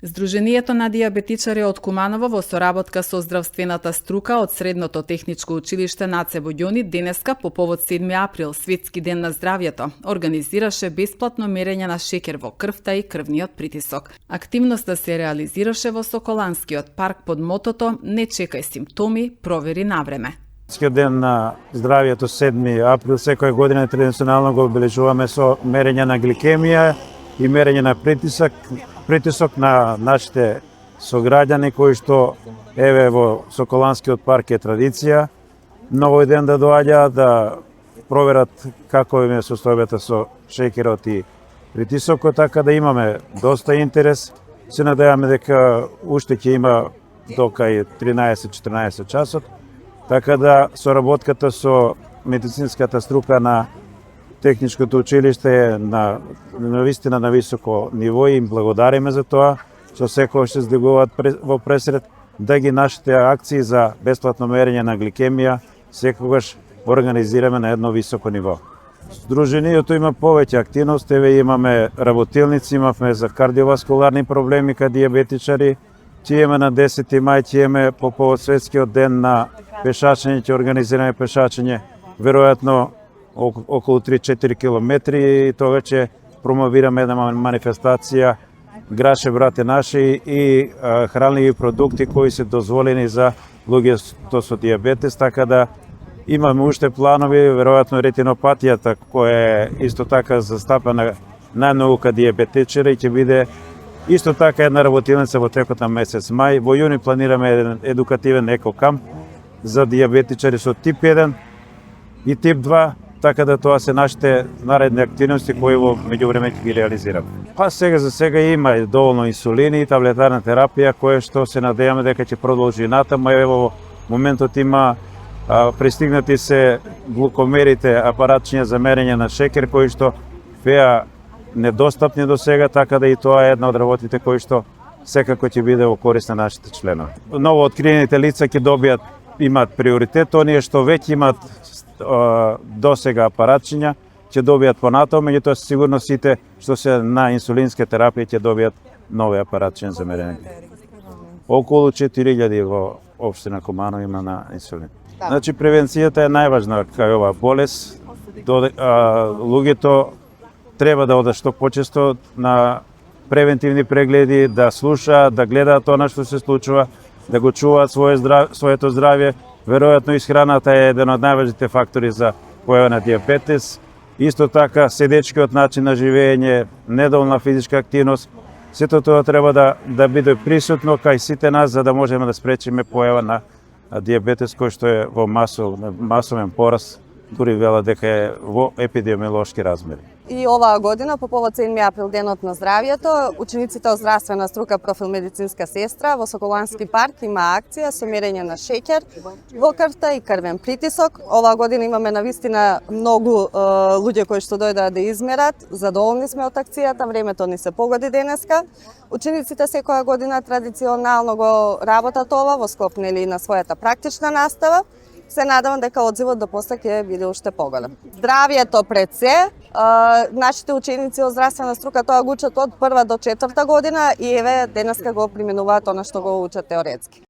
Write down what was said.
Здруженијето на дијабетичари од Куманово во соработка со здравствената струка од Средното техничко училиште Наце Боѓони денеска по повод 7 април, Светски ден на здравјето, организираше бесплатно мерење на шеќер во крвта и крвниот притисок. Активноста се реализираше во Соколанскиот парк под мотото "Не чекај симптоми, провери навреме". Светскиот ден на здравјето 7 април секоја година традиционално го обележуваме со мерење на гликемија и мерење на притисок на нашите сограѓани кои што еве во Соколанскиот парк е традиција новој ден да доаѓаат да проверат како им е состојбата со шеќерот и притисокот, така да имаме доста интерес. Се надеваме дека уште ќе има до кај 13-14 часот, така да соработката со медицинската струка на Техничкото училиште е на вистина на високо ниво и им благодариме за тоа, што секогаш се здигуваат во пресред, да ги нашите акции за бесплатно мерење на гликемија секогаш организираме на едно високо ниво. Здруженијето има повеќе активност, еве имаме работилници, имавме за кардиоваскуларни проблеми кај дијабетичари, ќе имаме на 10 мај, ќе имаме по повод Светскиот ден на пешачење, ќе организираме пешачење, веројатно околу 3-4 километри, и тога ќе промовираме една манифестација Граше брате наши и хранливи продукти кои се дозволени за луѓето со дијабетес, така да имаме уште планови, веројатно ретинопатијата која е исто така застапена најмногу кај дијабетичари ќе биде исто така една работилница во текот на месец мај. Во јуни планираме еден едукативен екокамп за дијабетичари со тип 1 и тип 2, така да тоа се нашите наредни активности кои во меѓувреме ќе ги реализираме. Па за сега има доволно инсулини и таблетарна терапија која што се надеваме дека ќе продолжи натаму. Еве во моментот има пристигнати се глукомерите, апаратчиња за мерење на шеќер кои што беа недостапни до сега, така да и тоа е една од работите кои што секако ќе биде во корист на нашите членови. Ново откриените лица ќе имаат приоритет, оние што веќе имаат досега апаратчиња ќе добијат понатаму, меѓутоа сигурно сите што се на инсулинска терапија ќе добијат нови апаратчиња за мерење. Околу 4000 во општина Куманово има на инсулин. Значи превенцијата е најважна кај оваа болест. Луѓето треба да одат што почесто на превентивни прегледи, да слушаат, да гледаат она што се случува, да го чуваат своето здравје. Веројатно исхраната е еден од најважните фактори за појава на дијабетес. Исто така седечкиот начин на живење, недоволна физичка активност, сето тоа треба да биде присутно кај сите нас за да можеме да спречиме појава на дијабетес кој што е во масовен пораст, дури вела дека е во епидемиолошки размери. И оваа година, по повод 7 април, денот на здравјето, учениците од здравствена струка профил медицинска сестра во Соколански парк има акција со мерење на шеќер во крвта и крвен притисок. Оваа година имаме навистина многу луѓе кои што дојдоа да измерат. Задоволни сме од акцијата, времето ни се погоди денеска. Учениците секоја година традиционално го работат ова во склоп на својата практична настава. Се надевам дека одзивот до после ќе биде уште поголем. Здравјето пред се. Нашите ученици од здравствена струка тоа го учат од 1 до 4 година и еве денеска го применуваат она што го учат теоретски.